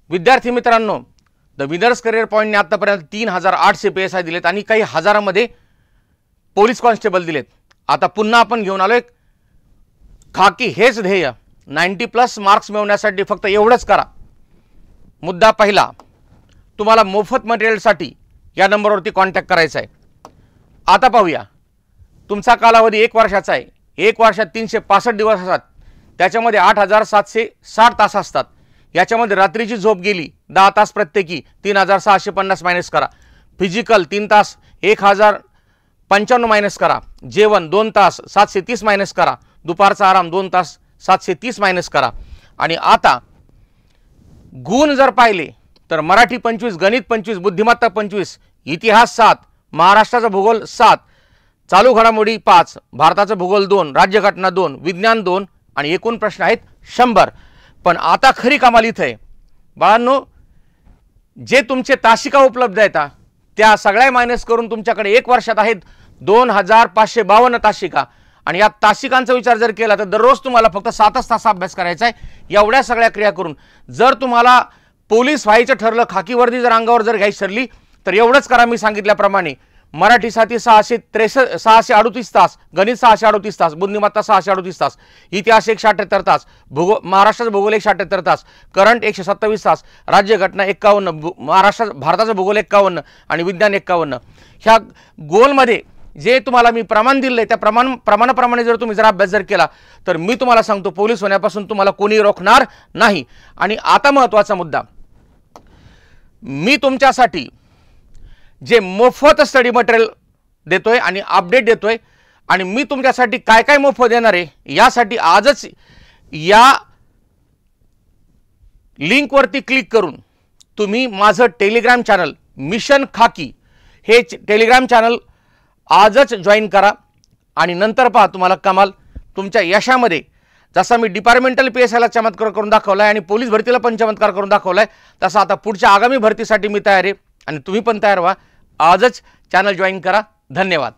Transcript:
विद्यार्थी मित्रांनो, the winners career पॉईंटने आतापर्यंत 3800 PSI दिलेत आणि काही हजारामध्ये पोलीस कॉन्स्टेबल दिलेत। आता पुन्हा आपण घेऊन आलोय खाकी, हेच ध्येय 90+ मार्क्स मिळवण्यासाठी फक्त एवढंच करा। मुद्दा पहिला, तुम्हाला मोफत मटेरियलसाठी या नंबरवरती कॉन्टॅक्ट करायचा आहे। आता पाहूया, तुमचा कालावधी 1 वर्षाचा आहे। 1 वर्षात 365 दिवस असतात, त्याच्यामध्ये 8760 तास असतात। याच्यामध्ये रात्रीची झोप गेली 10 तास प्रत्येकी 3650 मायनस करा। फिजिकल 3 तास 1055 मायनस करा। जेवण 2 तास 730 मायनस करा। दुपारचा आराम 2 तास 730 मायनस करा। आणि आता गुण जर पाहिले तर मराठी 25, गणित 25, बुद्धिमत्ता 25, इतिहास 7, महाराष्ट्राचा भूगोल 7, चालू घडामोडी 5, भारताचा भूगोल 2, राज्यघटना 2, विज्ञान 2 आणि एकूण प्रश्न आहेत 100। पण आता खरी कमाल इथे आहे बाळांनो, जे तुमचे तासिका उपलब्ध आहेत त्या सगळ्या मायनस करून तुमच्याकडे 1 वर्षात आहेत 2552 तासिका। आणि या तासिकांचा विचार जर केला तर दररोज तुम्हाला फक्त 7 तास अभ्यास करायचा आहे। एवढ्या सगळ्या क्रिया करून जर तुम्हाला पोलीस व्हायचं ठरलं, खाकी वर्दी जर अंगावर जर घ्यायची ठरली तर एवढंच करा। मी सांगितल्याप्रमाणे मराठीसाठी 638 तास, गणित 638 तास, बुद्धिमत्ता 638 तास, इतिहास 178 तास, महाराष्ट्राचा भूगोल 178 तास, करंट 127 तास, राज्यघटना 51, भारताचा भूगोल 51 आणि विज्ञान 51। ह्या गोलमध्ये जे तुम्हाला मी प्रमाण दिले त्या प्रमाणाप्रमाणे जर तुम्ही अभ्यास जर केला तर मी तुम्हाला सांगतो पोलीस होण्यापासून तुम्हाला कोणी रोखणार नाही। आणि आता महत्त्वाचा मुद्दा, मी तुमच्यासाठी जे मोफत स्टडी मटेरियल देतोय आणि अपडेट देतोय आणि मी तुमच्यासाठी काय काय मोफत देणार आहे यासाठी आजच या लिंकवरती क्लिक करून तुम्ही माझं टेलिग्राम चॅनल मिशन खाकी हे टेलिग्राम चॅनल आजच जॉईन करा आणि नंतर पहा तुम्हाला कमाल। तुमच्या यशामध्ये जसा मी डिपार्टमेंटल PSIला चमत्कार करून दाखवलाय आणि पोलीस भरतीला पण चमत्कार करून दाखवलाय, तसा आता पुढच्या आगामी भरतीसाठी मी तयार आहे आणि तुम्ही पण तयार व्हा। आजच चॅनल जॉईन करा। धन्यवाद।